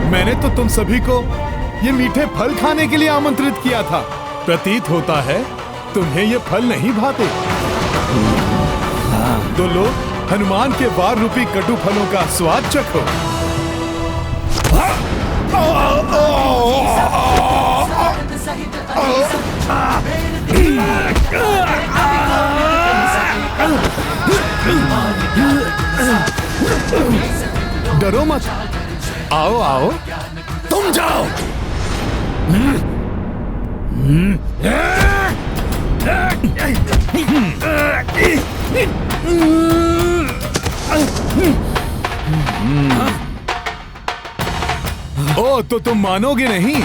मैंने तो तुम सभी को ये मीठे फल खाने के लिए आमंत्रित किया था। प्रतीत होता है तुम्हें ये फल नहीं भाते। तो लो, हनुमान के वार रूपी कटु फलों का स्वाद चखो। डरो मत, आओ आओ। तुम जाओ। ओ, तो तुम मानोगे नहीं?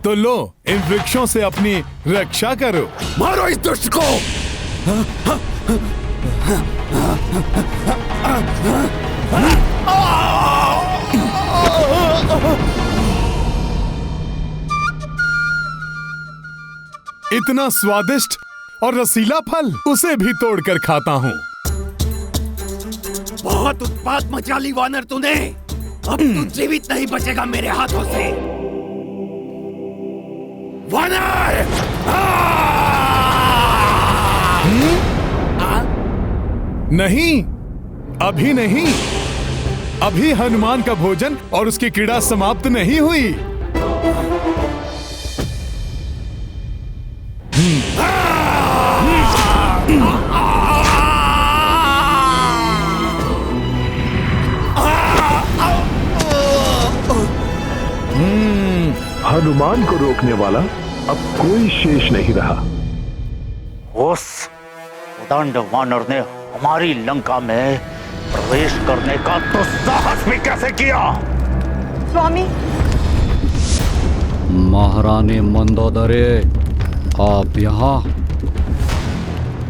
तो लो, इन वृक्षों से अपनी रक्षा करो। मारो इस दुष्ट को। इतना स्वादिष्ट और रसीला फल, उसे भी तोड़कर खाता हूँ। बहुत उत्पात मचा ली वानर तूने। अब तू जीवित नहीं बचेगा मेरे हाथों से। वानर! नहीं, अभी नहीं। अभी हनुमान का भोजन और उसकी क्रीड़ा समाप्त नहीं हुई। हनुमान को रोकने वाला अब कोई शेष नहीं रहा। उस उदंड वानर ने हमारी लंका में प्रवेश करने का दुस्साहस भी कैसे किया? स्वामी। महारानी मंदोदरी, आप यहाँ?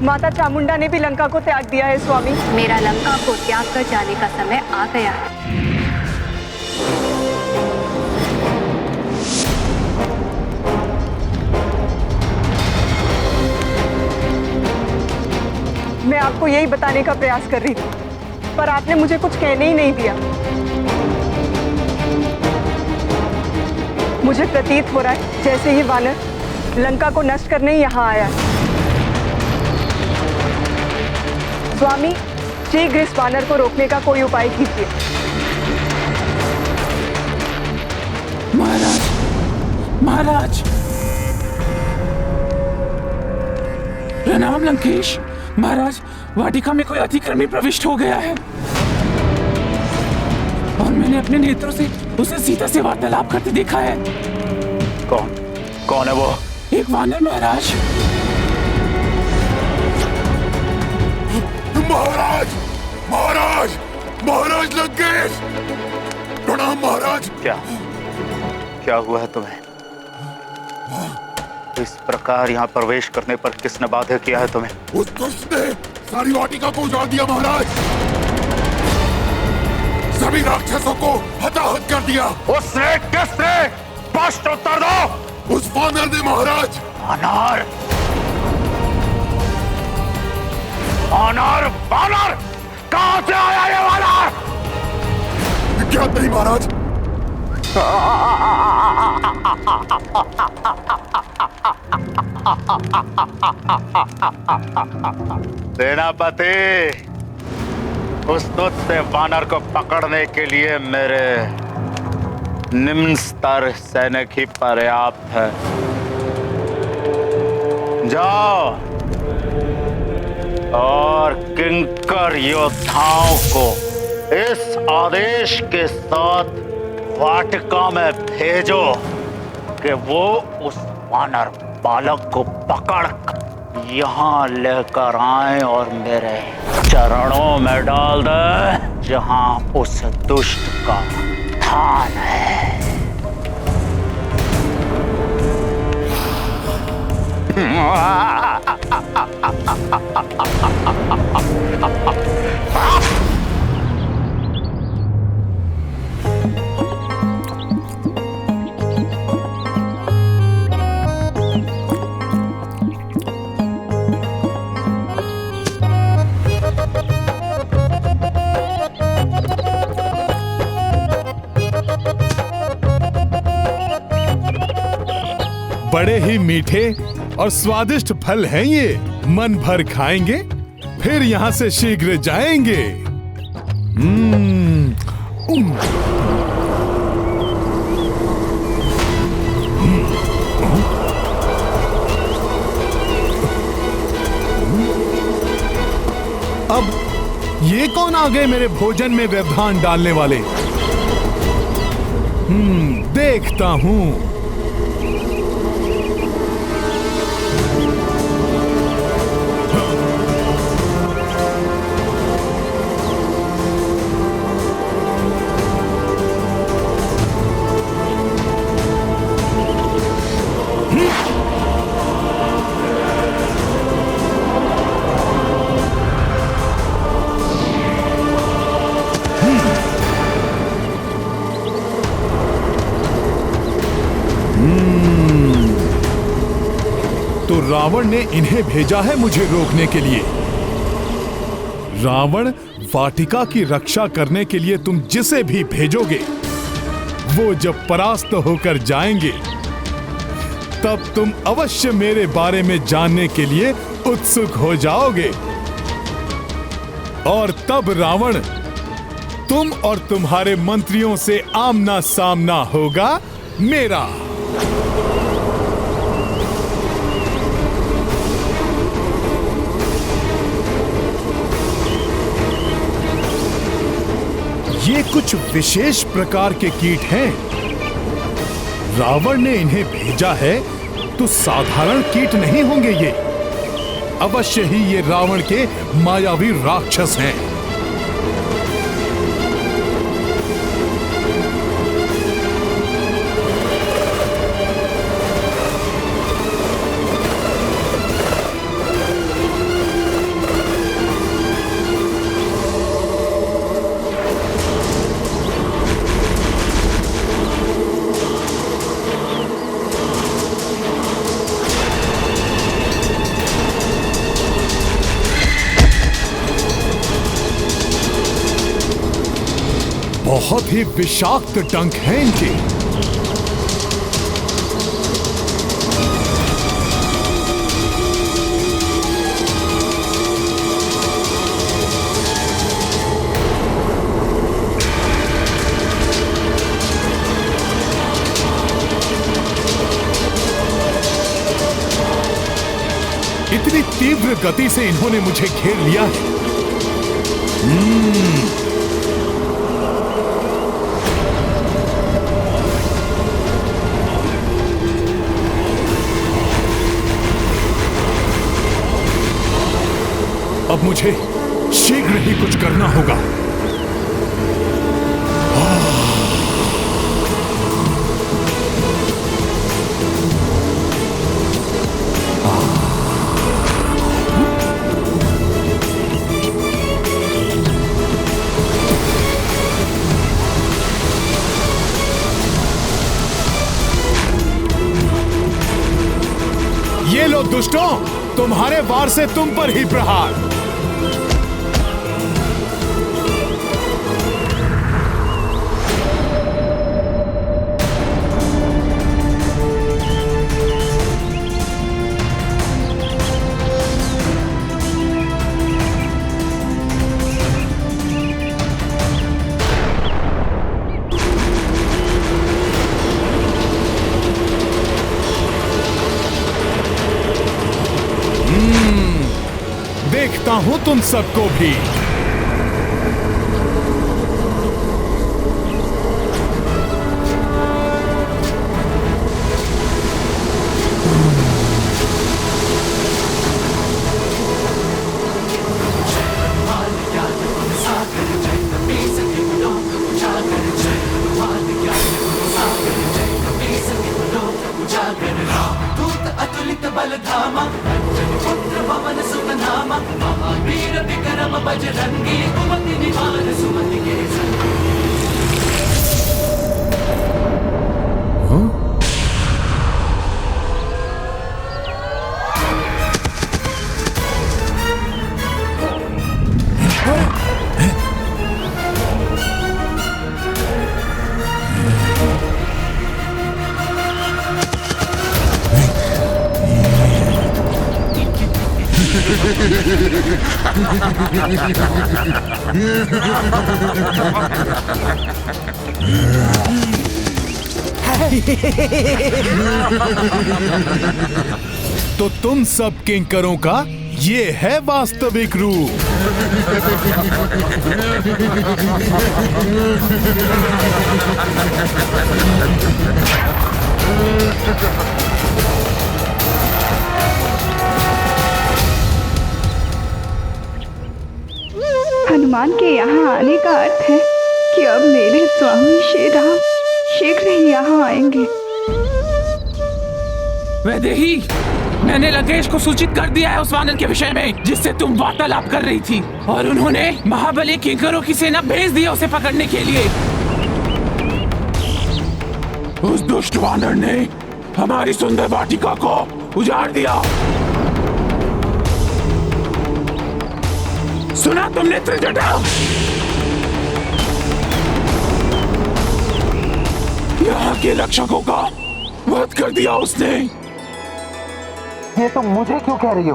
माता चामुंडा ने भी लंका को त्याग दिया है स्वामी। मेरा लंका को त्याग कर जाने का समय आ गया है। मैं आपको यही बताने का प्रयास कर रही थी, पर आपने मुझे कुछ कहने ही नहीं दिया। मुझे प्रतीत हो रहा है जैसे ही वानर लंका को नष्ट करने ही यहाँ आया है। स्वामी, शीघ्र इस वानर को रोकने का कोई उपाय कीजिए। महाराज, महाराज, प्रणाम लंकेश। महाराज, वाटिका में कोई अतिक्रमी प्रविष्ट हो गया है और मैंने अपने नेत्रों से उसे सीता से वार्तालाप करते देखा है। कौन है वो? एक वानर महाराज। महाराज, महाराज, महाराज लंकेश, प्रणाम महाराज। क्या हुआ है तुम्हें? इस प्रकार यहाँ प्रवेश करने पर किसने बाध्य किया है तुम्हें? उस दुष्ट ने सारी वाटिका को उजाड़ दिया महाराज। सभी राक्षसों को हताहत कर दिया। उसने? किसने? स्पष्ट उत्तर दो। उस वानर ने महाराज। वानर? वानर? वानर? कहाँ से आया ये वानर? ज्ञात नहीं महाराज। सेनापति, उस दुष्ट वानर को पकड़ने के लिए मेरे निम्न स्तर सैनिक ही पर्याप्त है। जाओ और किंकर योद्धाओं को इस आदेश के साथ वाटिका में भेजो कि वो उस वानर बालक को पकड़ यहाँ लेकर आए और मेरे चरणों में डाल दे, जहाँ उस दुष्ट का स्थान है। बड़े ही मीठे और स्वादिष्ट फल हैं ये। मन भर खाएंगे, फिर यहाँ से शीघ्र जाएंगे। अब ये कौन आ गए मेरे भोजन में व्यवधान डालने वाले? देखता हूं। तो रावण ने इन्हें भेजा है मुझे रोकने के लिए। रावण, वाटिका की रक्षा करने के लिए तुम जिसे भी भेजोगे, वो जब परास्त होकर जाएंगे, तब तुम अवश्य मेरे बारे में जानने के लिए उत्सुक हो जाओगे। और तब रावण, तुम और तुम्हारे मंत्रियों से आमना सामना होगा मेरा। ये कुछ विशेष प्रकार के कीट हैं। रावण ने इन्हें भेजा है तो साधारण कीट नहीं होंगे ये। अवश्य ही ये रावण के मायावी राक्षस हैं। बहुत ही विषाक्त डंक हैं इनके। इतनी तीव्र गति से इन्होंने मुझे घेर लिया है। अब मुझे शीघ्र ही कुछ करना होगा। ये लो दुष्टों, तुम्हारे वार से तुम पर ही प्रहार। देखता हूं तुम सबको भी। तो तुम सब किंकरों का ये है वास्तविक रूप। हनुमान के यहाँ आने का अर्थ है कि अब मेरे स्वामी श्री राम शीघ्र ही यहाँ आएंगे। वैदेही, मैंने लंकेश को सूचित कर दिया है उस वानर के विषय में जिससे तुम वार्तालाप कर रही थी, और उन्होंने महाबली किंकरों की सेना भेज दी उसे पकड़ने के लिए। उस दुष्ट वानर ने हमारी सुंदर वाटिका को उजाड़ दिया। सुना तुमने त्रिजटा? यहाँ के रक्षकों का वध कर दिया उसने। ये तुम मुझे क्यों कह रही हो?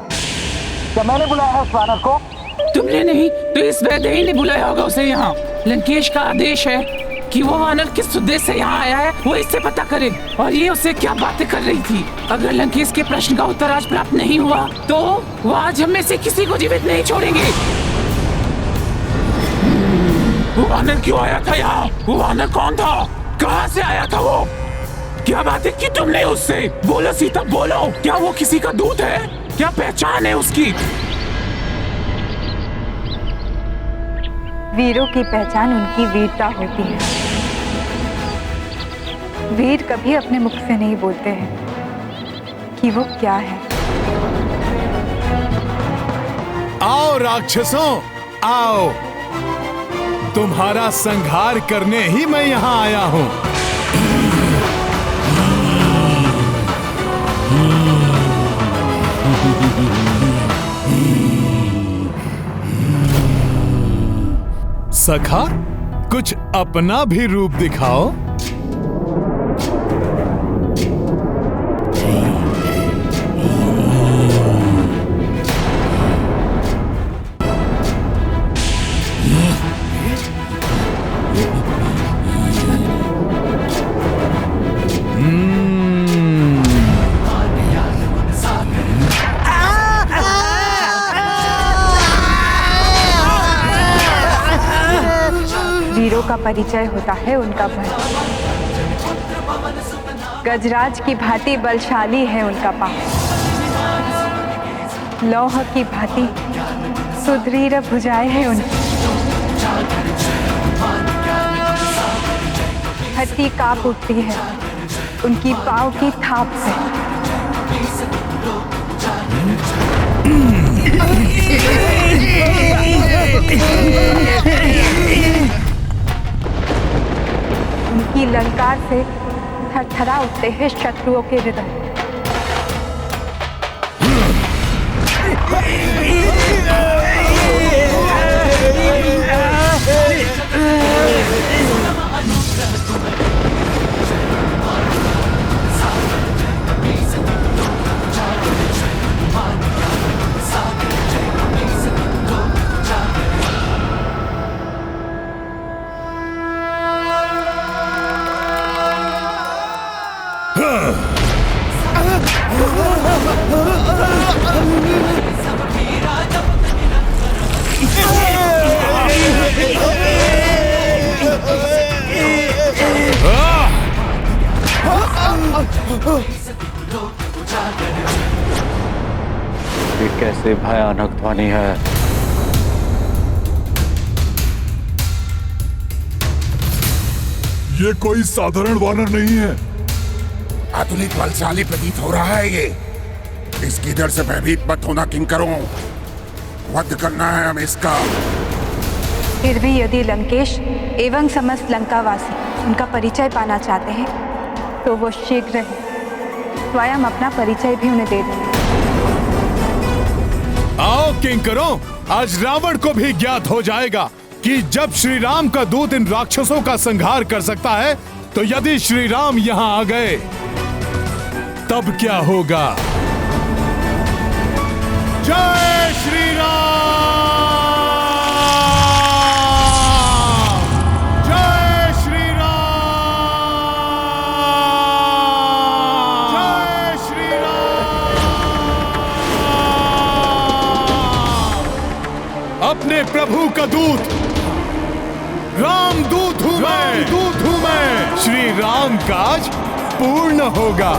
क्या मैंने बुलाया है उस वानर को? तुमने नहीं तो इस वैदेही ने बुलाया होगा उसे यहाँ। लंकेश का आदेश है कि वो वानर किस उद्देश्य से यहाँ आया है वो इससे पता करे, और ये उससे क्या बातें कर रही थी। अगर लंकेश के प्रश्न का उत्तर आज प्राप्त नहीं हुआ तो वो आज हम में से किसी को जीवित नहीं छोड़ेंगे। वो वानर क्यों आया था यहाँ? वो वानर कौन था? कहाँ से आया था वो? क्या बातें की तुमने उससे? बोलो सीता, बोलो। क्या वो किसी का दूत है? क्या पहचान है उसकी? वीरों की पहचान उनकी वीरता होती है। वीर कभी अपने मुख से नहीं बोलते हैं कि वो क्या है। आओ राक्षसों, आओ, तुम्हारा संहार करने ही मैं यहाँ आया हूँ। सखा, कुछ अपना भी रूप दिखाओ। वीरों का परिचय होता है उनका बल। गजराज की भांति बलशाली है उनका पांव, लौह की भांति सुदृढ़ भुजाएं हैं उनकी, धरती कांप उठती है उनकी पांव की थाप से। उनकी ललकार से थरथरा उठते हैं शत्रुओं के हृदय। ये कैसे भयानक ध्वनि है? ये कोई साधारण वानर नहीं है, आधुनिक बलशाली प्रतीत हो रहा है ये। इसकी डर से भयभीत मत होना किंकरों, वध करना है हमें इसका। फिर भी यदि लंकेश एवं समस्त लंकावासी उनका परिचय पाना चाहते हैं तो वो शीघ्र ही स्वयं अपना परिचय भी उन्हें दे देंगे। आओ किंकरों, आज रावण को भी ज्ञात हो जाएगा कि जब श्री राम का दूत इन राक्षसों का संहार कर सकता है, तो यदि श्री राम यहाँ आ गए तब क्या होगा। जय जय श्री राम, जय श्री राम, जय श्री राम। अपने प्रभु का दूत, राम दूत हूं मैं, श्री राम काज पूर्ण होगा।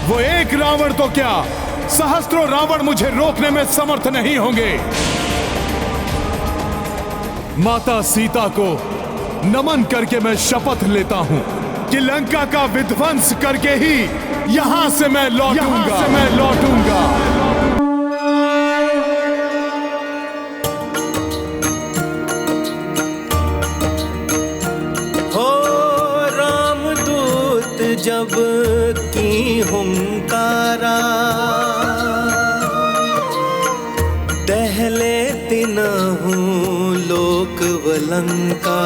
वो एक रावण तो क्या, सहस्त्रों रावण मुझे रोकने में समर्थ नहीं होंगे। माता सीता को नमन करके मैं शपथ लेता हूं कि लंका का विध्वंस करके ही यहां से मैं लौटूंगा। जब की हुंकारा दहले तिनहु लोक वलंका,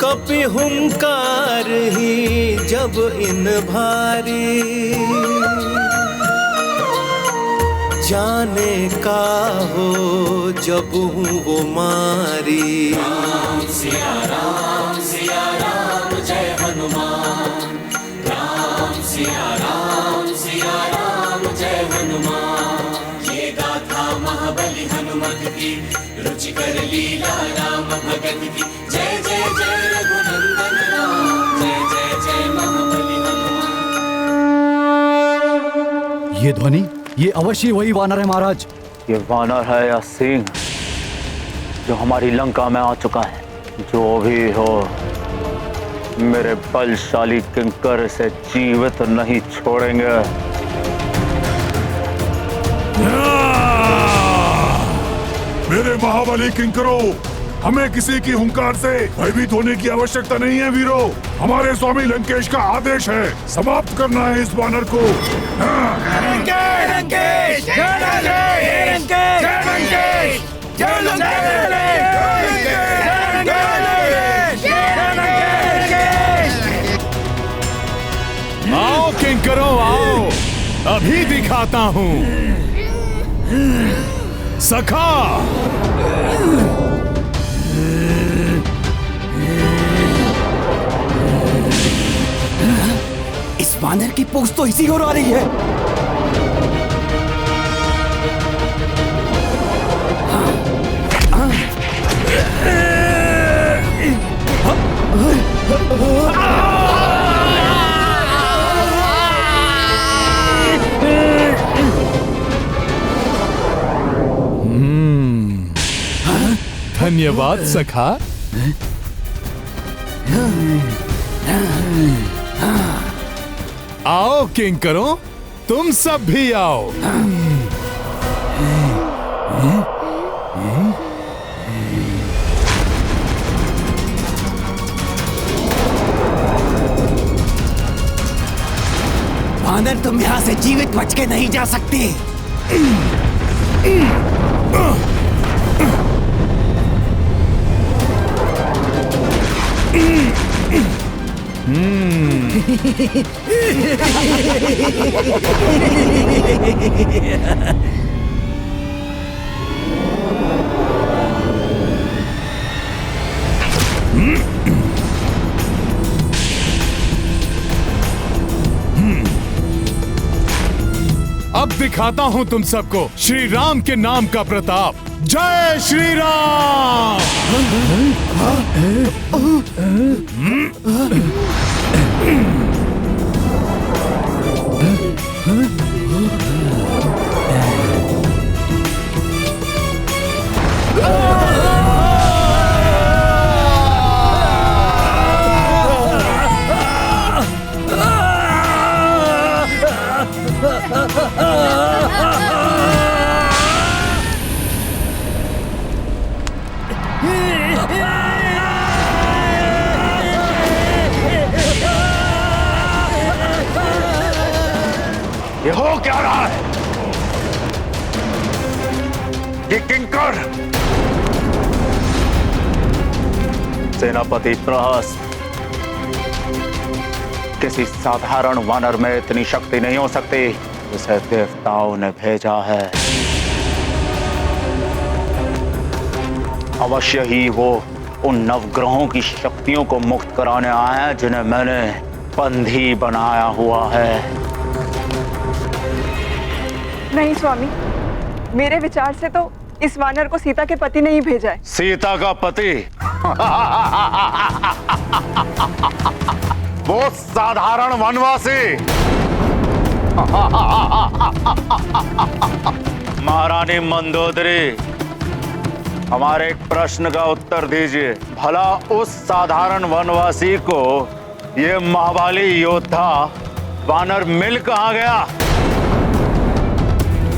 कपि हुंकार ही जब इन भारी, जाने का हो जब हूँ वो मारी। राम सिया राम जय हनुमान, राम सिया राम जय हनुमान। ये गाथा महाबली हनुमत की, रुचिकर लीला राम भगत की। जय जय जय रघुनंदन राम, जय जय जय महाबली हनुमान। ये ध्वनि, ये अवश्य वही वानर है महाराज। ये वानर है या सिंह जो हमारी लंका में आ चुका है? जो भी हो, मेरे बलशाली किंकर से जीवित नहीं छोड़ेंगे। मेरे महाबली किंकरों, हमें किसी की हुंकार से भयभीत होने की आवश्यकता नहीं है वीरों। हमारे स्वामी लंकेश का आदेश है, समाप्त करना है इस वानर को। आओ किंकरों आओ, अभी दिखाता हूं। सखा, इस वानर की पूंछ तो इसी ओर आ रही है। धन्यवाद सखा। आओ किंकरों, तुम सब भी आओ। वानर, तुम यहां से जीवित बच के नहीं जा सकते। अब दिखाता हूं तुम सबको श्री राम के नाम का प्रताप। जय श्री राम। ये हो क्या रहा है? ये किंकर सेनापति प्रहस्त, किसी साधारण वानर में इतनी शक्ति नहीं हो सकती। जिसे देवताओं ने भेजा है। अवश्य ही वो उन नवग्रहों की शक्तियों को मुक्त कराने आए हैं जिन्हें मैंने बंधी बनाया हुआ है। नहीं स्वामी, मेरे विचार से तो इस वानर को सीता के पति ने ही भेजा है। सीता का पति? वो साधारण वनवासी। महारानी मंदोदरी, हमारे एक प्रश्न का उत्तर दीजिए। भला उस साधारण वनवासी को ये महाबली योद्धा वानर मिल कहाँ गया?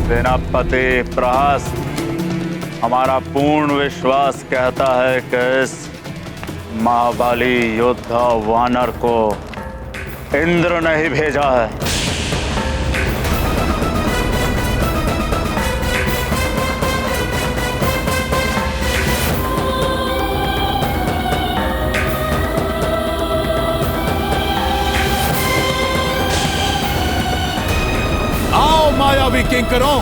सेनापति प्रहस्त, हमारा पूर्ण विश्वास कहता है कि इस महाबली योद्धा वानर को इंद्र ने ही भेजा है। आओ मायावी किंकरों,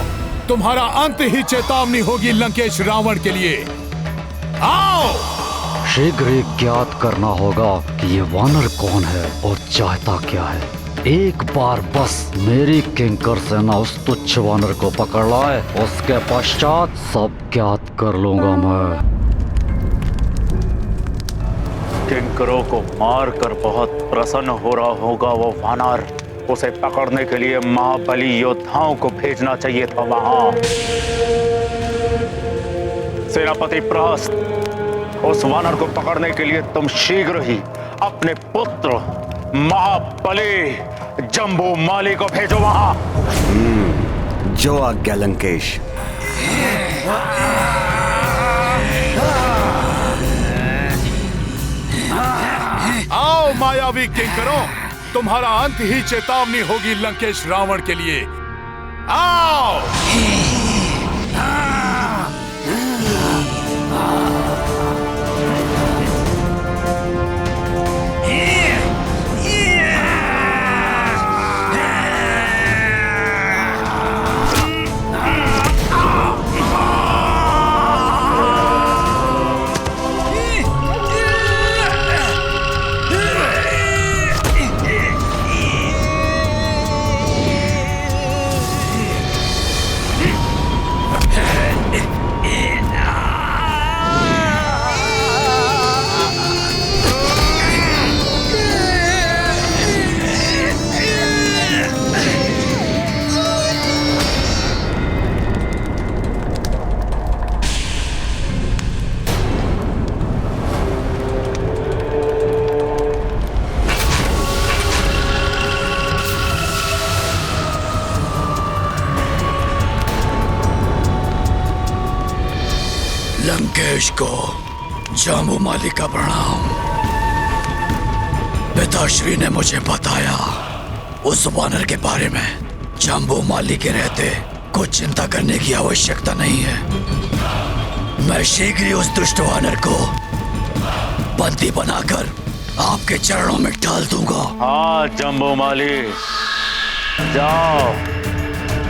तुम्हारा अंत ही चेतावनी होगी लंकेश रावण के लिए। आओ! शीघ्र ही ज्ञात करना होगा कि ये वानर कौन है और चाहता क्या है। एक बार बस मेरी किंकर सेना उस तुच्छ वानर को पकड़ लाए, उसके पश्चात सब ज्ञात कर लूंगा मैं। किंकरों को मारकर बहुत प्रसन्न हो रहा होगा वो वानर। उसे पकड़ने के लिए महाबली योद्धाओं को भेजना चाहिए था वहां। सेनापति प्रहस्त, उस वानर को पकड़ने के लिए तुम शीघ्र ही अपने पुत्र महाबली जम्बूमाली को भेजो वहां। जो आज्ञा लंकेश। आओ मायावी किंकरों, तुम्हारा अंत ही चेतावनी होगी लंकेश रावण के लिए। आओ! लंकेश को जाम्बूमाली का प्रणाम। पिताश्री ने मुझे बताया उस वानर के बारे में। जाम्बूमाली के रहते कुछ चिंता करने की आवश्यकता नहीं है। मैं शीघ्र ही उस दुष्ट वानर को बंदी बनाकर आपके चरणों में डाल दूंगा। हाँ जम्बूमाली, जाओ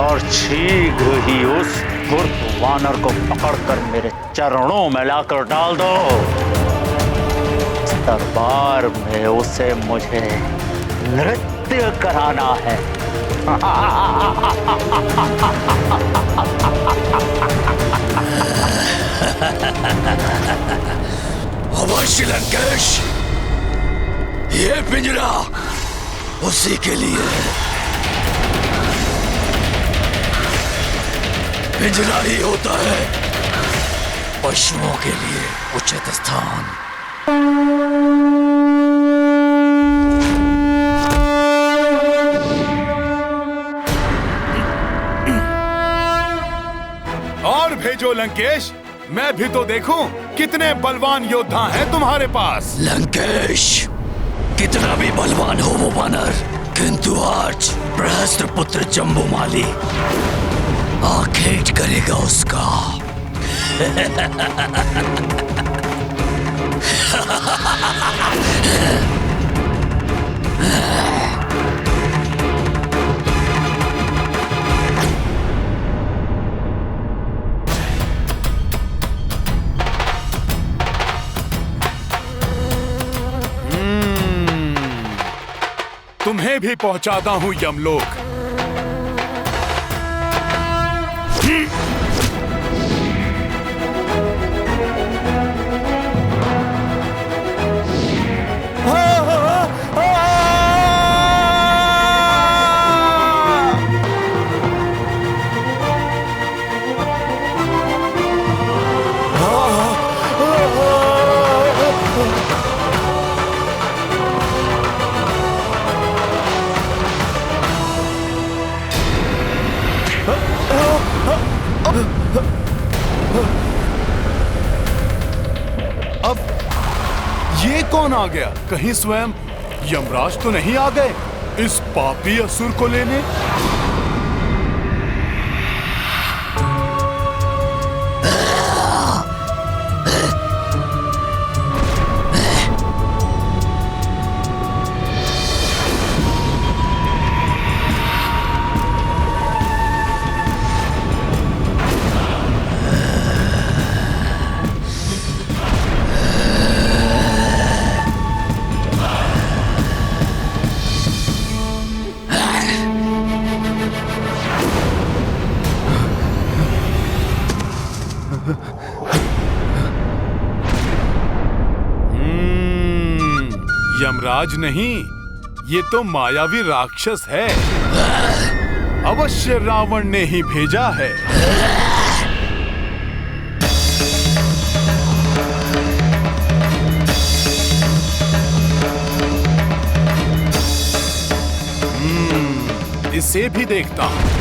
और शीघ्र ही उस धूर्त वानर को पकड़कर मेरे चरणों में लाकर डाल दो। इस दरबार में उसे मुझे नृत्य कराना है। अवश्य लंकेश, ये पिंजरा उसी के लिए है। पिंजरा ही होता है पशुओं के लिए उचित स्थान। और भेजो लंकेश, मैं भी तो देखूं कितने बलवान योद्धा हैं तुम्हारे पास। लंकेश, कितना भी बलवान हो वो वानर, किंतु आज प्रहस्त पुत्र जम्बूमाली आखेट करेगा उसका। तुम्हें भी पहुंचाता हूं यमलोक। अब ये कौन आ गया? कहीं स्वयं यमराज तो नहीं आ गए इस पापी असुर को लेने? यमराज नहीं, ये तो मायावी राक्षस है। अवश्य रावण ने ही भेजा है। इसे भी देखता हूं।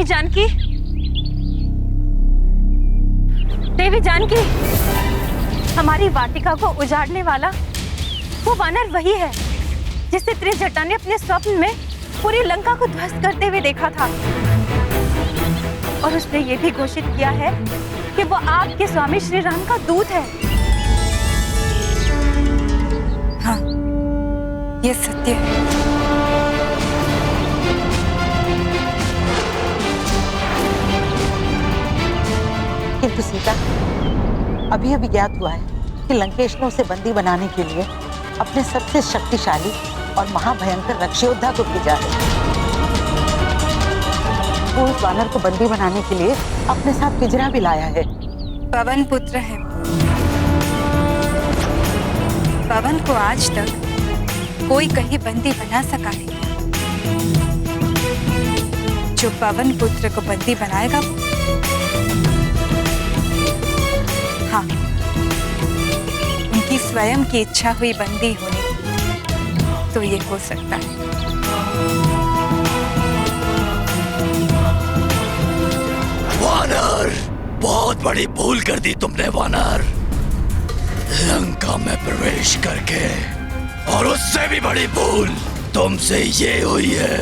जानकी, देवी जानकी, हमारी वाटिका को उजाड़ने वाला वो वानर वही है जिसे त्रिजटा ने अपने स्वप्न में पूरी लंका को ध्वस्त करते हुए देखा था। और उसने ये भी घोषित किया है कि वो आपके स्वामी श्री राम का दूत है। हाँ, ये सत्य है। किंतु सीता, अभी अभी ज्ञात हुआ है कि लंकेश ने उसे बंदी बनाने के लिए अपने सबसे शक्तिशाली और महाभयंकर रक्षयोद्धा को भेजा है। वो उस वानर को बंदी बनाने के लिए अपने साथ पिंजरा भी लाया है। पवन पुत्र है। पवन को आज तक कोई कहीं बंदी बना सका नहीं। जो पवन पुत्र को बंदी बनाएगा, हाँ, उनकी स्वयं की इच्छा हुई बंदी होने तो ये हो सकता है। वानर, बहुत बड़ी भूल कर दी तुमने वानर। लंका में प्रवेश करके, और उससे भी बड़ी भूल तुमसे ये हुई है,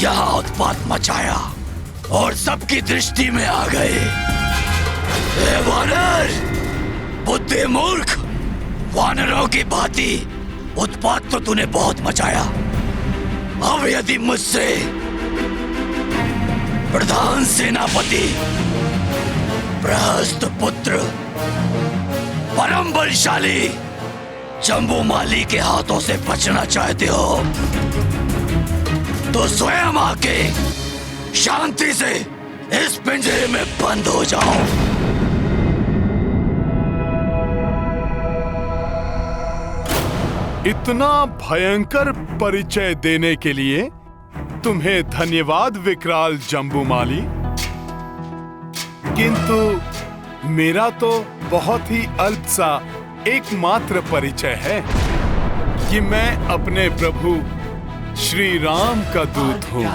यहाँ उत्पात मचाया और सबकी दृष्टि में आ गए। वानर, बुद्धि मूर्ख, वानरों की भांति उत्पात तो तूने बहुत मचाया। अब यदि मुझसे प्रधान सेनापति प्रहस्त पुत्र परम बलशाली जम्बूमाली के हाथों से बचना चाहते हो तो स्वयं आके शांति से इस पिंजरे में बंद हो जाओ। इतना भयंकर परिचय देने के लिए तुम्हें धन्यवाद विकराल जम्बूमाली। किंतु मेरा तो बहुत ही अल्प सा एकमात्र परिचय है कि मैं अपने प्रभु श्री राम का दूत हूँ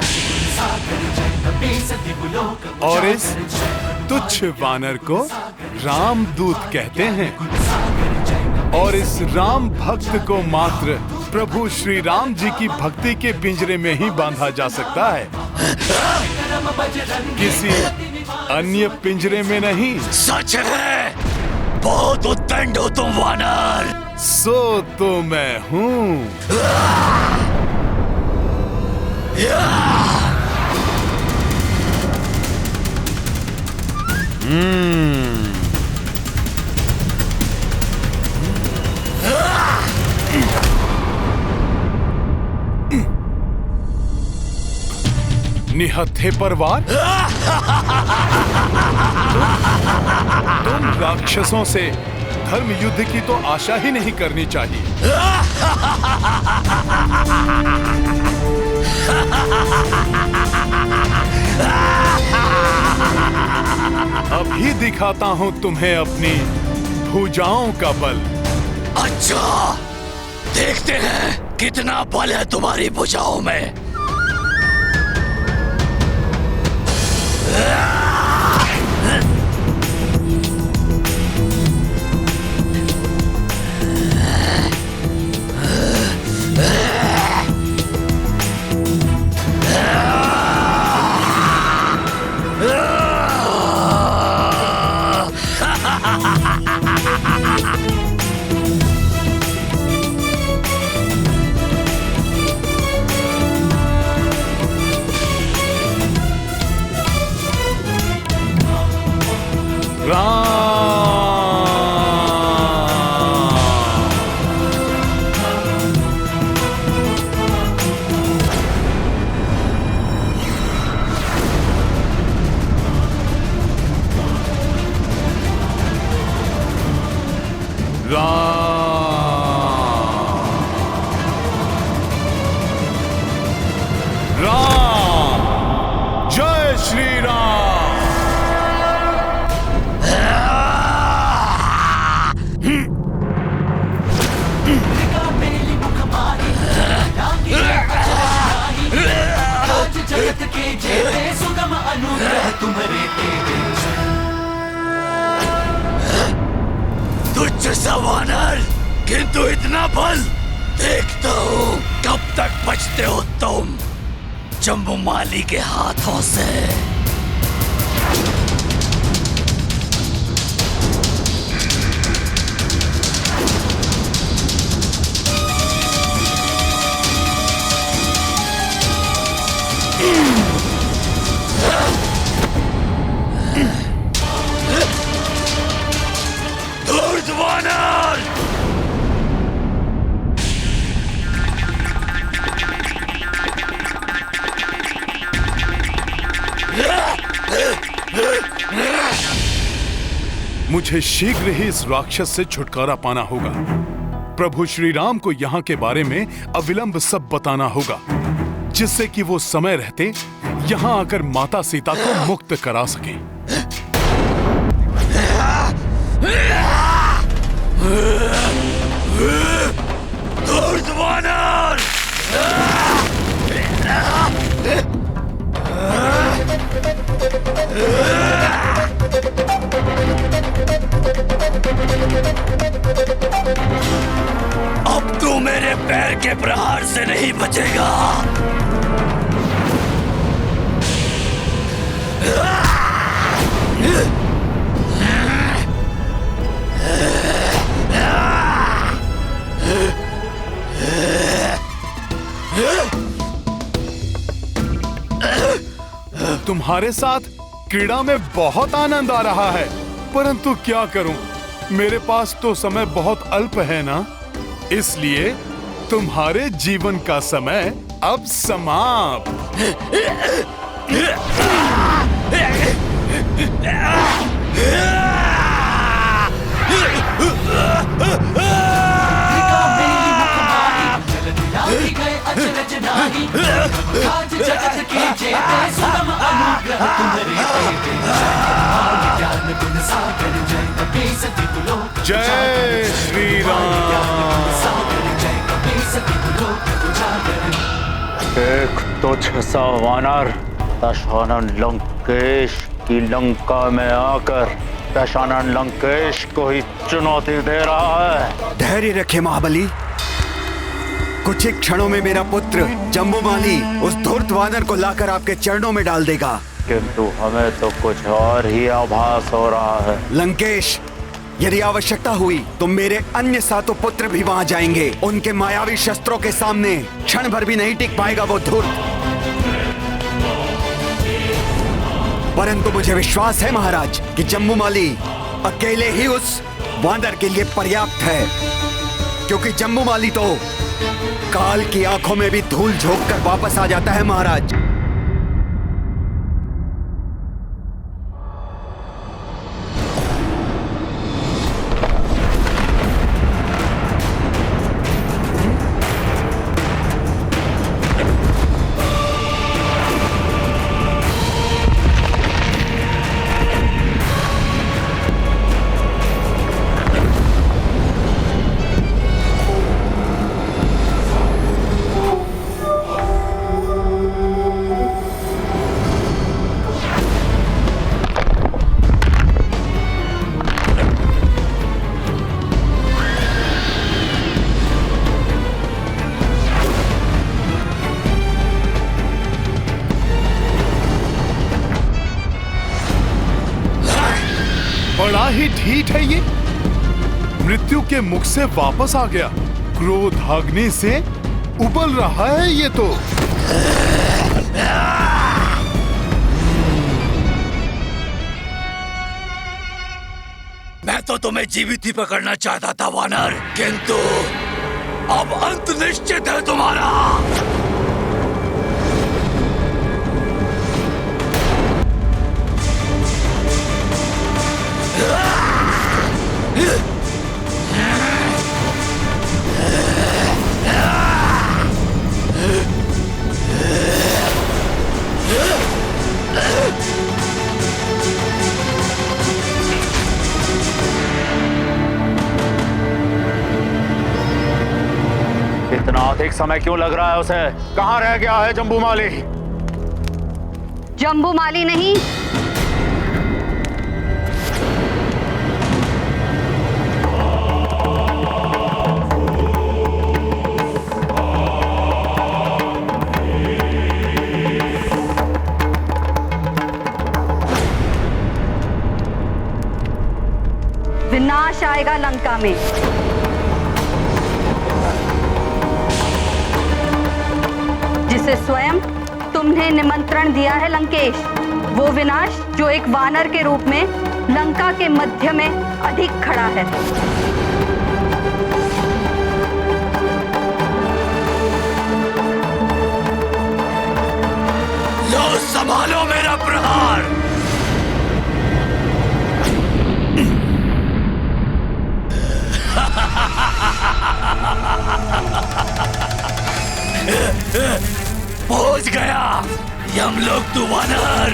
और इस तुच्छ वानर को रामदूत कहते हैं और इस राम भक्त को मात्र प्रभु श्री राम जी की भक्ति के पिंजरे में ही बांधा जा सकता है, किसी अन्य पिंजरे में नहीं। सच है, बहुत उद्दंड हो तुम वानर। सो तो मैं हूँ। निहत्थे परवार, तुम राक्षसों से धर्म युद्ध की तो आशा ही नहीं करनी चाहिए। अभी दिखाता हूँ तुम्हें अपनी भुजाओं का बल। अच्छा, देखते हैं कितना बल है तुम्हारी भुजाओं में। तुच्छ सा वानर, किंतु इतना बल। देखता हूँ कब तक बचते हो तुम जम्बूमाली के हाथों से। मुझे शीघ्र ही इस राक्षस से छुटकारा पाना होगा। प्रभु श्री राम को यहाँ के बारे में अविलंब सब बताना होगा, जिससे कि वो समय रहते यहाँ आकर माता सीता को मुक्त करा सके। अब तू मेरे पैर के प्रहार से नहीं बचेगा। तुम्हारे साथ क्रीड़ा में बहुत आनंद आ रहा है, परंतु क्या करूं, मेरे पास तो समय बहुत अल्प है ना, इसलिए तुम्हारे जीवन का समय अब समाप्त। आज जगत के जेते सुगम अनुग्रह तुम्हारे देते भाग्य ज्ञान गुण सागर जय कपी सती कुलो जय श्री राम। सागर जय कपी सती कुलो उजागर। एक तुच्छ सा वानर दशानन लंकेश की लंका में आकर दशानन लंकेश को ही चुनौती दे रहा है। धैर्य रखे महाबली, कुछ ही क्षणों में मेरा पुत्र जम्बूमाली उस धूर्त वानर को लाकर आपके चरणों में डाल देगा। किंतु हमें तो कुछ और ही आभास हो रहा है। लंकेश, यदि आवश्यकता हुई तो मेरे अन्य 7 पुत्र भी वहां जाएंगे। उनके मायावी शस्त्रों के सामने क्षण भर भी नहीं टिक पाएगा वो धूर्त। परंतु मुझे विश्वास है महाराज कि जम्बूमाली अकेले ही उस वानर के लिए पर्याप्त है, क्योंकि जम्बूमाली तो काल की आंखों में भी धूल झोंक कर वापस आ जाता है महाराज। बड़ा ही ढीठ है ये, मृत्यु के मुख से वापस आ गया। क्रोध अग्नि से उबल रहा है ये तो। मैं तो तुम्हें जीवित ही पकड़ना चाहता था वानर, किंतु अब अंत निश्चित है तुम्हारा। इतना अधिक समय क्यों लग रहा है उसे? कहाँ रह गया है जम्बूमाली? जम्बूमाली नहीं, विनाश आएगा लंका में। जिसे स्वयं तुमने निमंत्रण दिया है लंकेश, वो विनाश जो एक वानर के रूप में लंका के मध्य में अधिक खड़ा है। लो संभालो मेरा प्रहार। पहुंच गया यमलोक तू वानर।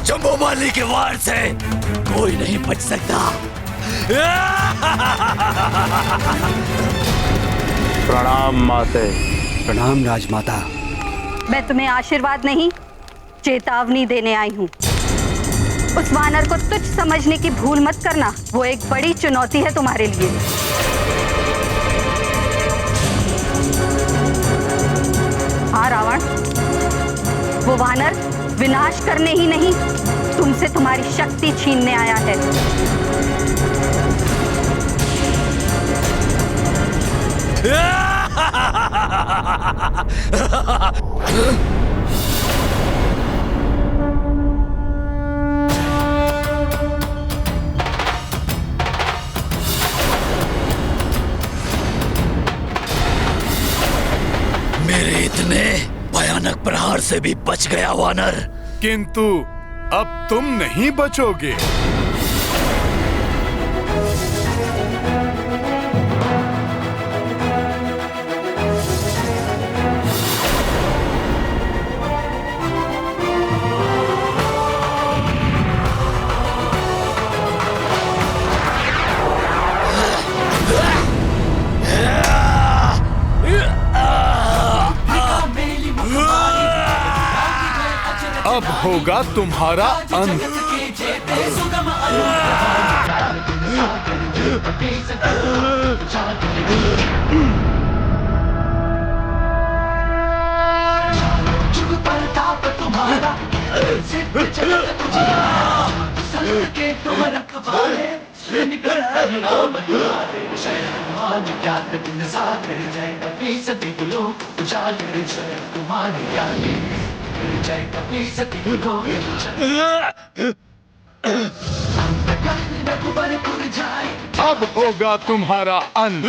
जम्बूमाली के वार से कोई नहीं बच सकता। प्रणाम माते। प्रणाम राजमाता। मैं तुम्हें आशीर्वाद नहीं, चेतावनी देने आई हूँ। उस वानर को तुच्छ समझने की भूल मत करना, वो एक बड़ी चुनौती है तुम्हारे लिए। हाँ रावण, वो वानर विनाश करने ही नहीं, तुमसे तुम्हारी शक्ति छीनने आया है। मेरे इतने भयानक प्रहार से भी बच गया वानर। किंतु अब तुम नहीं बचोगे। अब होगा तुम्हारा अंत। अब होगा तुम्हारा अंत।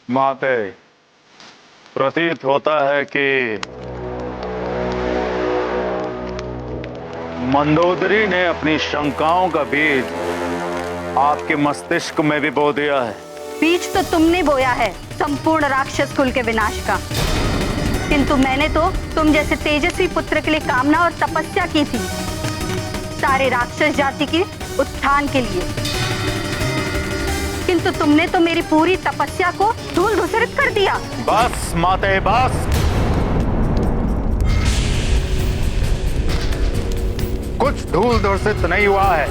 माते, प्रतीत होता है कि मंदोदरी ने अपनी शंकाओं का बीज आपके मस्तिष्क में भी बो दिया है। बीज तो तुमने बोया है संपूर्ण राक्षस कुल के विनाश का, किंतु मैंने तो तुम जैसे तेजस्वी पुत्र के लिए कामना और तपस्या की थी, सारे राक्षस जाति के उत्थान के लिए। किंतु तुमने तो मेरी पूरी तपस्या को धूल धूसरित कर दिया। बस माते बस। कुछ धूल धूसरित नहीं हुआ है,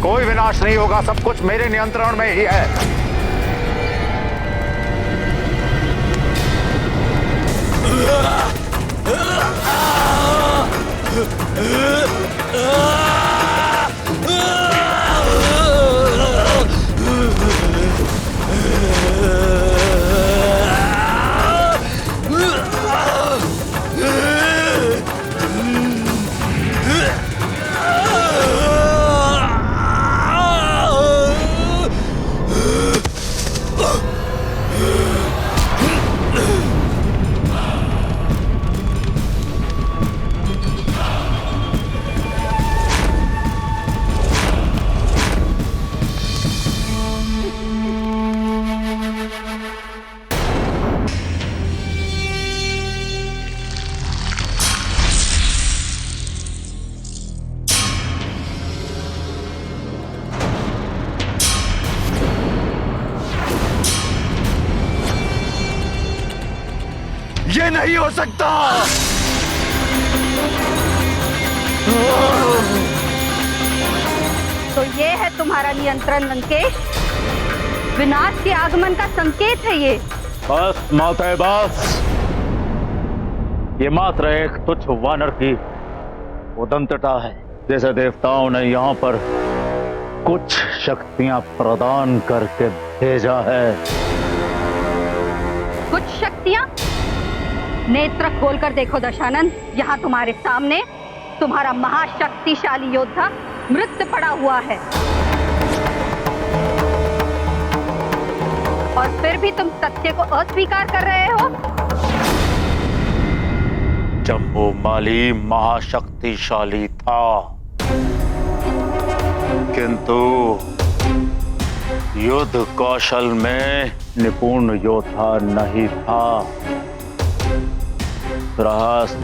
कोई विनाश नहीं होगा, सब कुछ मेरे नियंत्रण में ही है। ये नहीं हो सकता। तो ये है तुम्हारा नियंत्रण लंकेश, विनाश के आगमन का संकेत है ये। बस माते बस। ये मात्र एक तुच्छ वानर की उदंतता है, जैसे देवताओं ने यहाँ पर कुछ शक्तियां प्रदान करके भेजा है। कुछ शक्तियां? नेत्र खोलकर देखो दशानन, यहाँ तुम्हारे सामने तुम्हारा महाशक्तिशाली योद्धा मृत पड़ा हुआ है, और फिर भी तुम सत्य को अस्वीकार कर रहे हो। जम्बूमाली महाशक्तिशाली था, किंतु युद्ध कौशल में निपुण योद्धा नहीं था। रहस्य,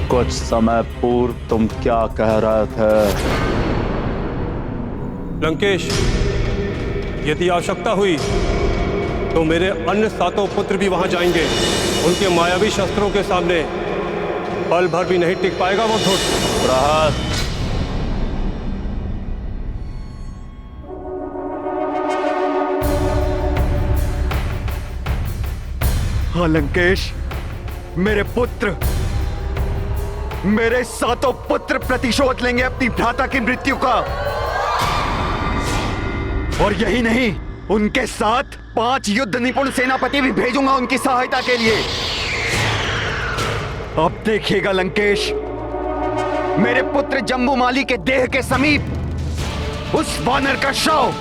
कुछ समय पूर्व तुम क्या कह रहे थे? लंकेश, यदि आवश्यकता हुई तो मेरे अन्य 7 पुत्र भी वहां जाएंगे। उनके मायावी शस्त्रों के सामने पल भर भी नहीं टिक पाएगा वो धूर्त। रहस्य, हाँ लंकेश, मेरे पुत्र, मेरे 7 पुत्र प्रतिशोध लेंगे अपनी भ्राता की मृत्यु का। और यही नहीं, उनके साथ 5 युद्ध निपुण सेनापति भी भेजूंगा उनकी सहायता के लिए। अब देखिएगा लंकेश, मेरे पुत्र जम्बूमाली के देह के समीप उस वानर का शव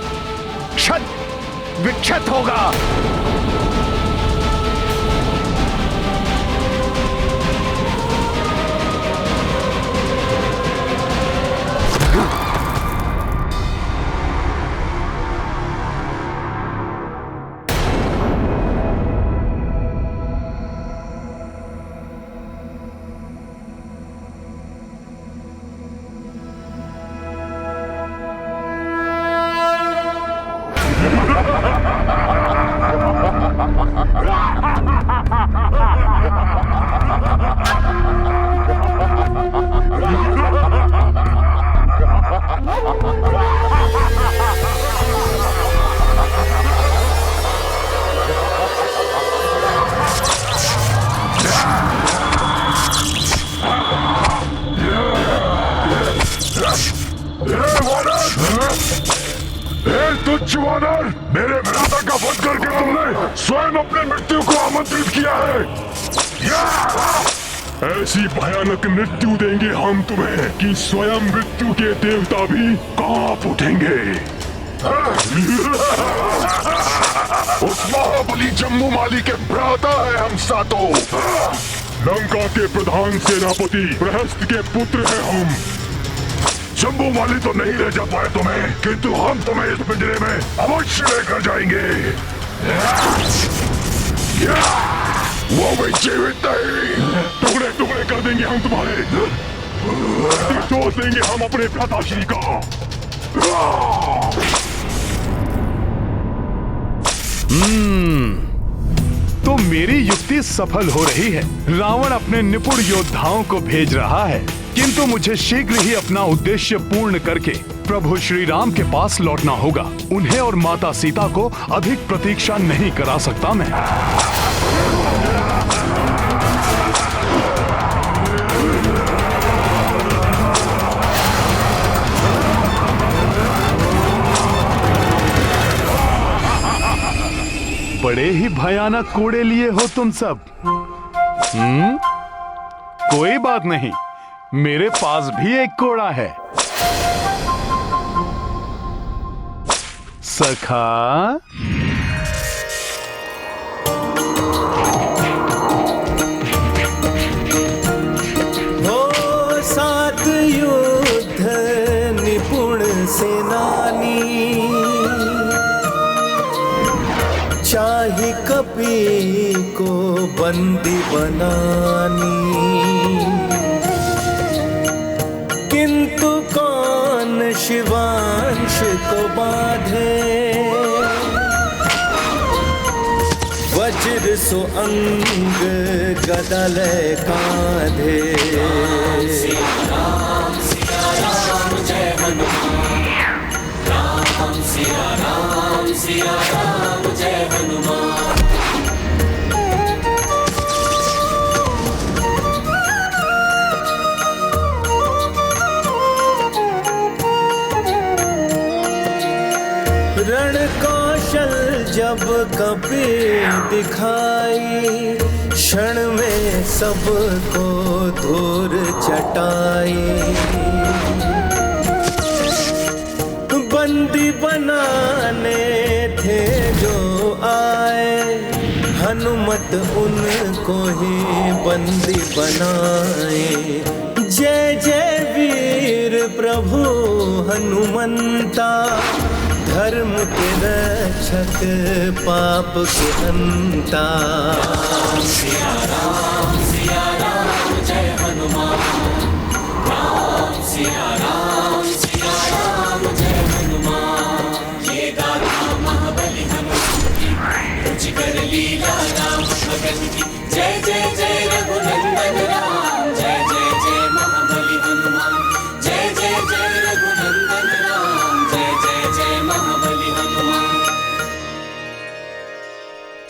क्षत विक्षत होगा। तुच्छ वानर, मेरे भ्राता का वध करके तुमने स्वयं अपनी मृत्यु को आमंत्रित किया है। ऐसी भयानक मृत्यु देंगे हम तुम्हें कि स्वयं मृत्यु के देवता भी कांप उठेंगे। उस महाबली जम्बूमाली के भ्राता है हम सातों। लंका के प्रधान सेनापति प्रहस्त के पुत्र हैं हम। जम्बूमाली तो नहीं ले जा पाए तुम्हें, किंतु हम तुम्हें इस पिंजरे में अवश्य लेकर जाएंगे। वो भी जीवित नहीं, टुकड़े टुकड़े कर देंगे हम तुम्हारे, तोड़ देंगे हम अपने भ्राताश्री का। तो मेरी युक्ति सफल हो रही है। रावण अपने निपुण योद्धाओं को भेज रहा है, किंतु मुझे शीघ्र ही अपना उद्देश्य पूर्ण करके प्रभु श्री राम के पास लौटना होगा। उन्हें और माता सीता को अधिक प्रतीक्षा नहीं करा सकता मैं। बड़े ही भयानक कोड़े लिए हो तुम सब। कोई बात नहीं, मेरे पास भी एक कोड़ा है। सखा, हो सात युद्ध निपुण सेनानी, चाहे कपि को बंदी बनानी, किंतु कौन शिवांश को बांधे, वज्र सो अंग गदा ले कांधे। राम सिया राम जय हनुमान, राम सिया राम जय हनुमान। रण कौशल जब कपि दिखाई, क्षण में सबको धूर चटाई। बंदी बनाने थे जो आए, हनुमत उनको ही बंदी बनाए। जय जय वीर प्रभु हनुमंता, धर्म के रक्षक पाप के हंता। राम सिया राम जय हनुमान, राम सिया राम जय हनुमान। ये गाथा महाबली हनुमान की, रुचि कर लीला राम भगत की। जय जय जय रघुनंदन राम, जय जय जय महाबली हनुमान। जय जय जय रघुनंदन राम, जय जय जय महाबली हनुमान।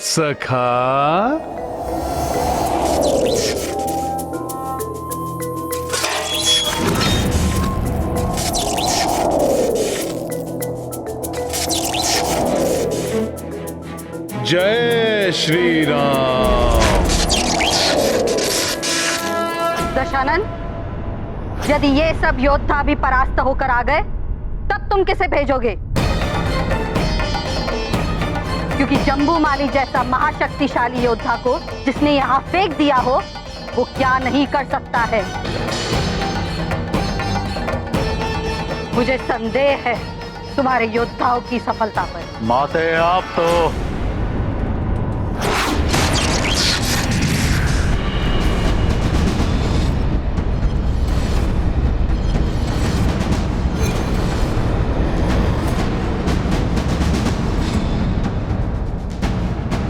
सखा, जय श्री राम। दशानन, यदि ये सब योद्धा भी परास्त होकर आ गए, तब तुम किसे भेजोगे? क्योंकि जम्बूमाली जैसा महाशक्तिशाली योद्धा को जिसने यहाँ फेंक दिया हो, वो क्या नहीं कर सकता है। मुझे संदेह है तुम्हारे योद्धाओं की सफलता पर। माते आप तो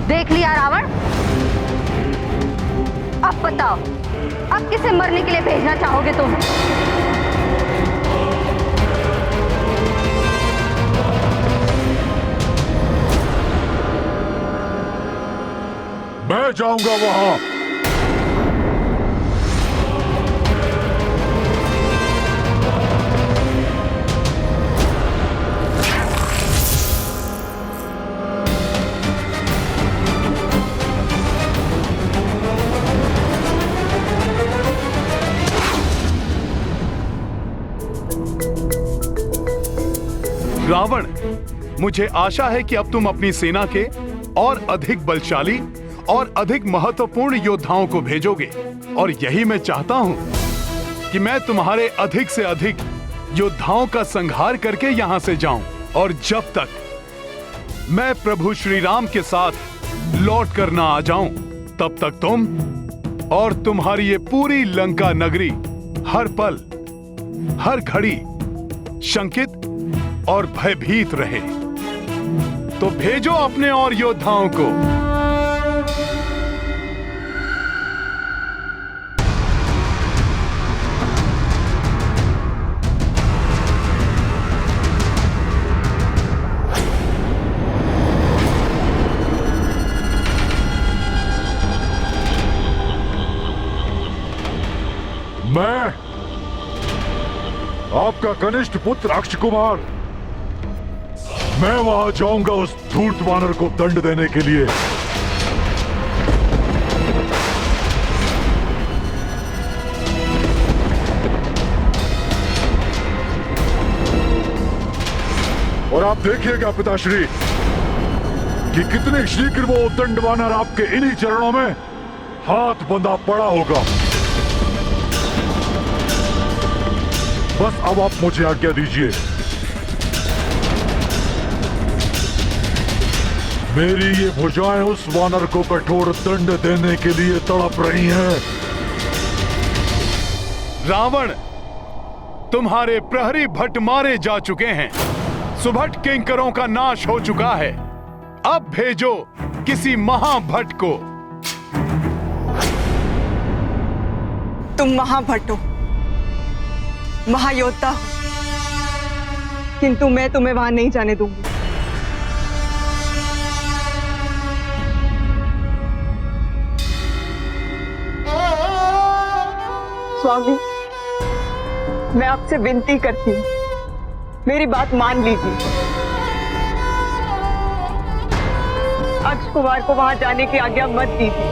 देख लिया रावण, अब बताओ, अब किसे मरने के लिए भेजना चाहोगे तुम? मैं जाऊंगा वहां। रावण, मुझे आशा है कि अब तुम अपनी सेना के और अधिक बलशाली और अधिक महत्वपूर्ण योद्धाओं को भेजोगे, और यही मैं चाहता हूं कि मैं तुम्हारे अधिक से अधिक योद्धाओं का संहार करके यहां से जाऊं, और जब तक मैं प्रभु श्री राम के साथ लौट कर ना आ जाऊं, तब तक तुम और तुम्हारी ये पूरी लंका नगरी हर पल हर घड़ी शंकित और भयभीत रहे। तो भेजो अपने और योद्धाओं को। मैं आपका कनिष्ठ पुत्र अक्ष कुमार, मैं वहां जाऊंगा उस धूर्त वानर को दंड देने के लिए। और आप देखिएगा पिताश्री कि कितने शीघ्र वो दंड वानर आपके इन्हीं चरणों में हाथ बंधा पड़ा होगा। बस अब आप मुझे आज्ञा दीजिए। मेरी ये भुजाएं उस वानर को कठोर दंड देने के लिए तड़प रही हैं। रावण, तुम्हारे प्रहरी भट्ट मारे जा चुके हैं, सुभट किंकरों का नाश हो चुका है। अब भेजो किसी महाभट्ट को। तुम महाभट्ट हो, महायोद्धा हो, किंतु मैं तुम्हें वहां नहीं जाने दूंगी। स्वामी, मैं आपसे विनती करती हूँ, मेरी बात मान लीजिए। अक्ष कुमार को वहां जाने की आज्ञा मत दीजिए।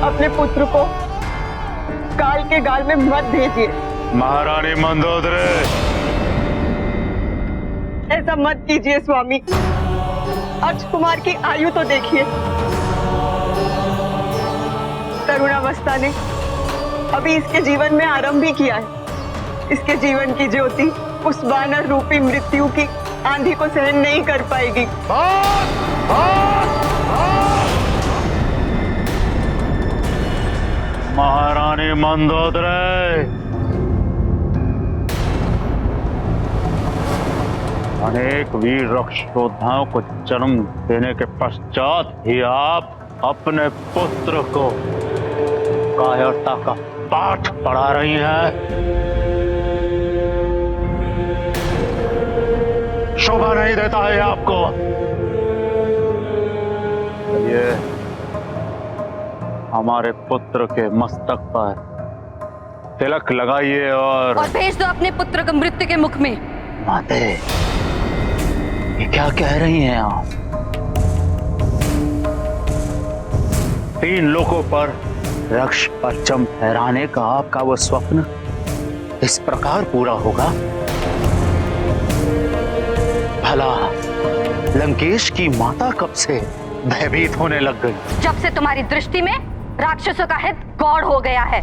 अपने पुत्र को काल के गाल में मत भेजिए। महारानी मंदोदरी, ऐसा मत कीजिए स्वामी। अक्ष कुमार की आयु तो देखिए, तरुणावस्था ने अभी इसके जीवन में आरंभ ही किया है। इसके जीवन की ज्योति उस वानर रूपी मृत्यु की आंधी को सहन नहीं कर पाएगी। महारानी मंदोदरी, अनेक वीर रक्षोद्धाओं को जन्म देने के पश्चात ही आप अपने पुत्र को कायरता का पाठ पढ़ा रही हैं। शोभा नहीं देता है आपको। ये हमारे पुत्र के मस्तक पर तिलक लगाइए और भेज दो अपने पुत्र को मृत्यु के मुख में। माते, ये क्या कह रही हैं आप? 3 लोगों पर रक्ष परचम फहराने का आपका वो स्वप्न इस प्रकार पूरा होगा? भला लंकेश की माता कब से भयभीत होने लग गई? जब से तुम्हारी दृष्टि में राक्षसों का हित गौड़ हो गया है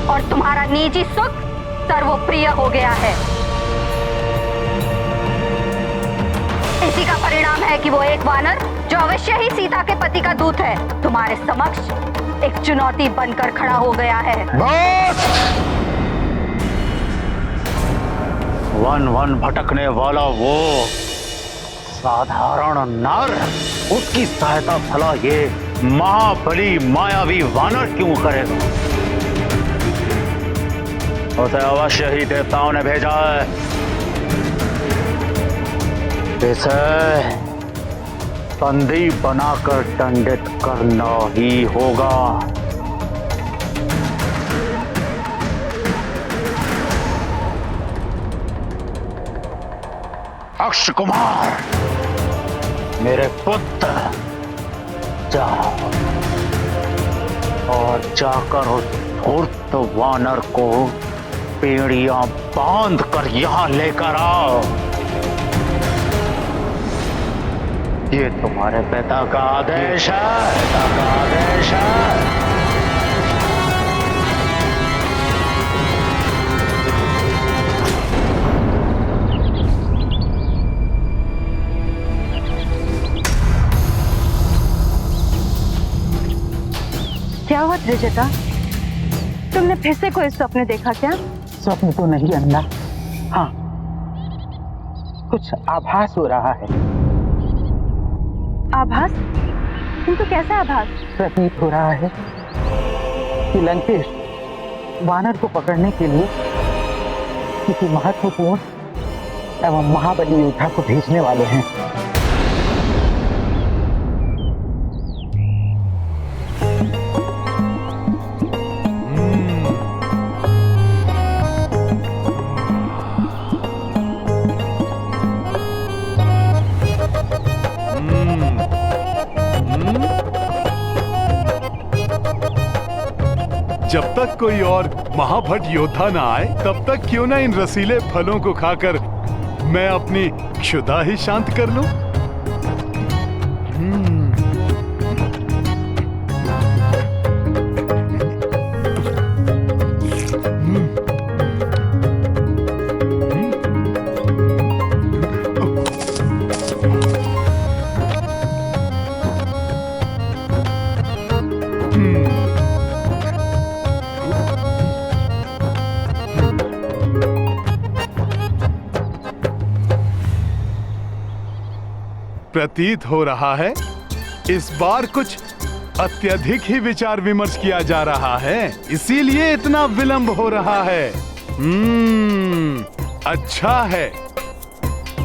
और तुम्हारा निजी सुख सर्वप्रिय हो गया है। इसी का परिणाम है कि वो एक वानर जो अवश्य ही सीता के पति का दूत है तुम्हारे समक्ष एक चुनौती बनकर खड़ा हो गया है। बस! वन वन भटकने वाला वो साधारण नर, उसकी सहायता भला ये महाबली मायावी वानर क्यों करेगा? उसे अवश्य ही देवताओं ने भेजा है। इसे बंदी बनाकर दंडित करना ही होगा। अक्ष कुमार, मेरे पुत्र, जाओ और जाकर उस धूर्त वानर को पेड़ियां बांध कर यहां लेकर आओ। ये तुम्हारे पिता का आदेश है, पिता का आदेश है। क्या हुआ त्रिजटा? तुमने फिर से कोई स्वप्न देखा क्या? स्वप्न तो नहीं अन्ना, हाँ कुछ आभास हो रहा है। आभास? किंतु कैसा आभास? प्रतीत हो रहा है कि लंकेश वानर को पकड़ने के लिए किसी महत्वपूर्ण एवं महाबली योद्धा को भेजने वाले हैं। जब तक कोई और महाभट योद्धा ना आए तब तक क्यों ना इन रसीले फलों को खाकर मैं अपनी क्षुधा ही शांत कर लूं। प्रतीत हो रहा है इस बार कुछ अत्यधिक ही विचार विमर्श किया जा रहा है, इसीलिए इतना विलंब हो रहा है। अच्छा है,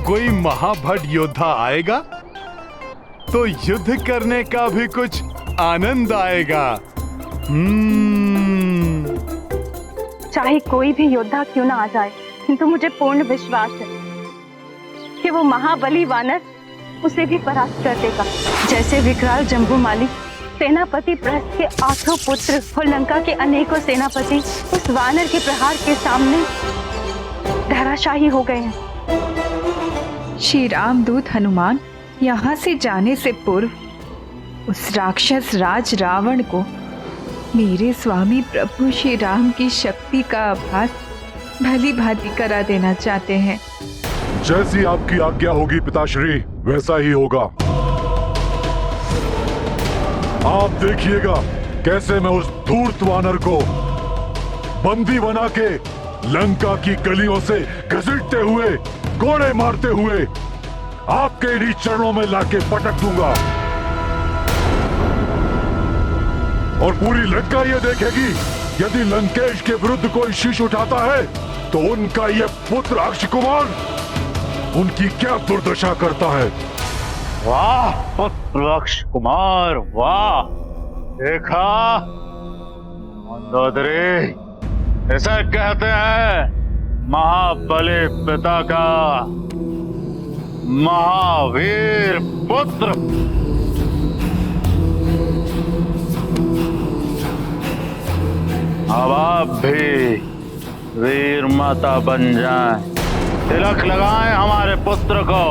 कोई महाभट योद्धा आएगा तो युद्ध करने का भी कुछ आनंद आएगा। चाहे कोई भी योद्धा क्यों ना आ जाए, किंतु मुझे पूर्ण विश्वास है कि वो महाबली वानर उसे भी परास्त कर देगा। जैसे विकराल जम्बूमाली सेनापति प्रहस्त के 8 पुत्र और लंका के अनेकों सेनापति उस वानर के प्रहार के सामने धराशायी हो गए हैं। श्री रामदूत हनुमान यहाँ से जाने से पूर्व उस राक्षस राज रावण को मेरे स्वामी प्रभु श्री राम की शक्ति का आभास भली भांति करा देना चाहते हैं। जैसी आपकी आज्ञा होगी पिताश्री, वैसा ही होगा। आप देखिएगा कैसे मैं उस धूर्त वानर को बंदी बना के लंका की गलियों से घसीटते हुए, कोड़े मारते हुए आपके इन्हीं चरणों में लाके पटक दूंगा। और पूरी लंका ये देखेगी यदि लंकेश के विरुद्ध कोई शीश उठाता है तो उनका ये पुत्र अक्ष कुमार उनकी क्या दुर्दशा करता है। वाह पुत्र अक्ष कुमार, वाह! देखा मंदोदरी, ऐसा कहते हैं महाबली पिता का महावीर पुत्र। अब आप भी वीर माता बन जाएं, तिलक लगाएं हमारे पुत्र को।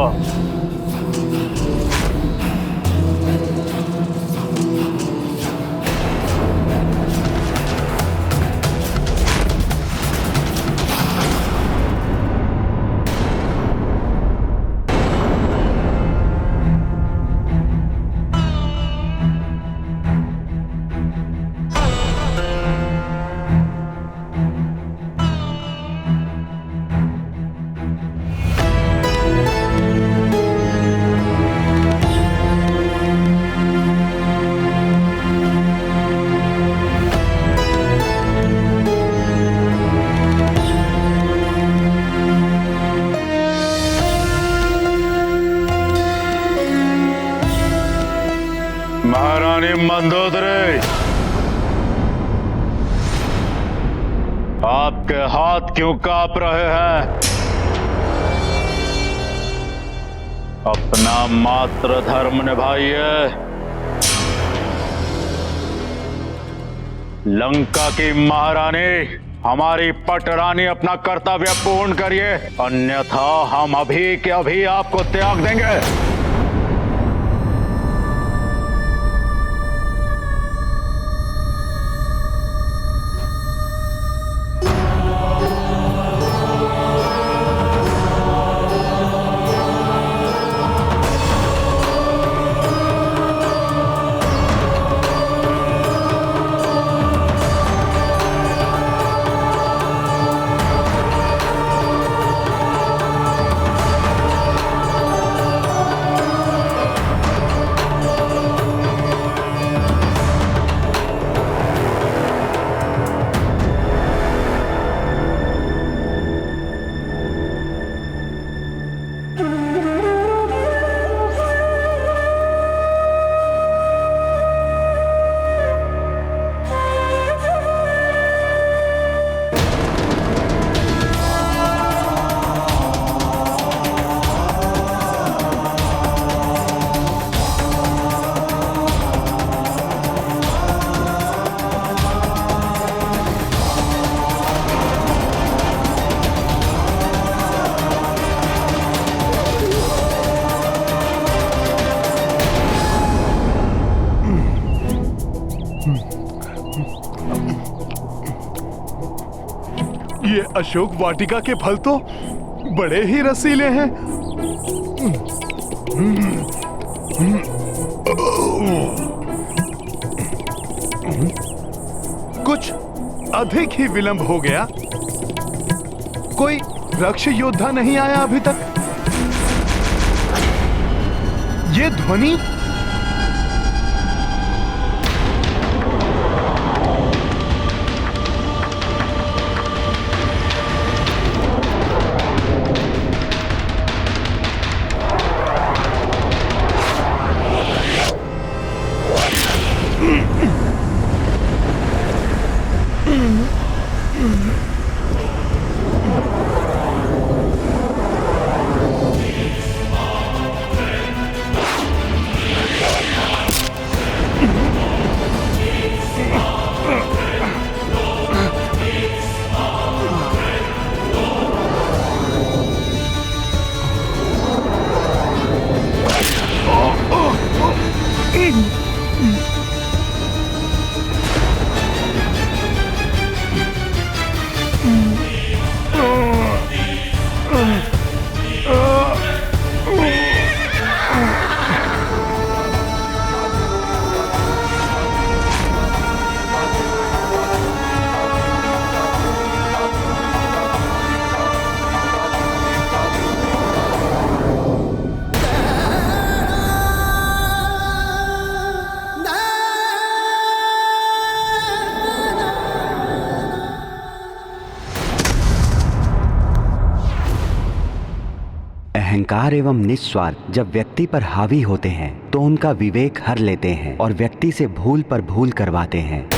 हाथ क्यों कांप रहे हैं? अपना मातृ धर्म निभाइए। लंका की महारानी, हमारी पटरानी, अपना कर्तव्य पूर्ण करिए, अन्यथा हम अभी के अभी आपको त्याग देंगे। ये अशोक वाटिका के फल तो बड़े ही रसीले हैं। कुछ अधिक ही विलंब हो गया। कोई रक्ष योद्धा नहीं आया अभी तक। ये ध्वनि अहंकार एवं निस्वार्थ जब व्यक्ति पर हावी होते हैं तो उनका विवेक हर लेते हैं और व्यक्ति से भूल पर भूल करवाते हैं।